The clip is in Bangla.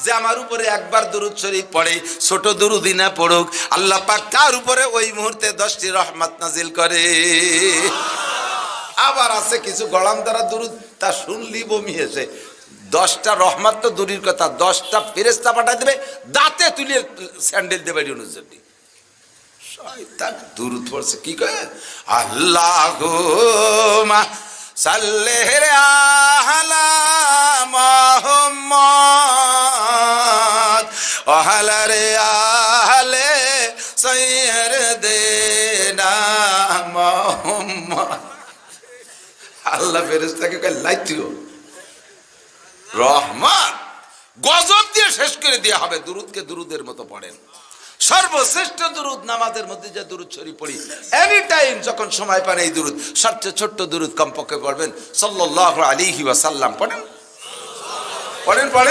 যে আমার উপরে একবার দুরূদ শরীফ পড়ে, ছোট দুরূদই না পড়ুক, আল্লাহ পাক তার উপরে ওই মুহূর্তে 10টি রহমত নাজিল করে। আবার আছে কিছু গলাম দ্বারা দুরূদ, তা শুনলি বমি এসে 10টা রহমত তো দূরের কথা, 10টা ফেরেশতা পাঠায় দেবে, দাঁতে তুলে স্যান্ডেল দেবে অনুযায়ী। শয়তান দুরূদ পড়ছে কি কয়, আল্লাহুম্মা সাল্লি আলা মুহাম্মাদ ওয়া আলা আলি সাইয়্যিদিনা মুহাম্মাদ। আল্লাহ ফেরেশতাকে কয় লাইতিও রহমান গজব দিয়ে শেষ করে দেওয়া হবে। দুরূদকে দুরূদের মতো পড়েন। সর্বশ্রেষ্ঠ দুরূদ নামাজের মধ্যে যে দুরূদ শরীফ পড়ি, এনি টাইম যখন সময় পান এই দুরূদ, সবচেয়ে ছোট্ট দুরূদ কমপক্ষে পড়বেন সাল্লাল্লাহু আলাইহি ওয়াসাল্লাম। পড়েন পড়েন পড়েন।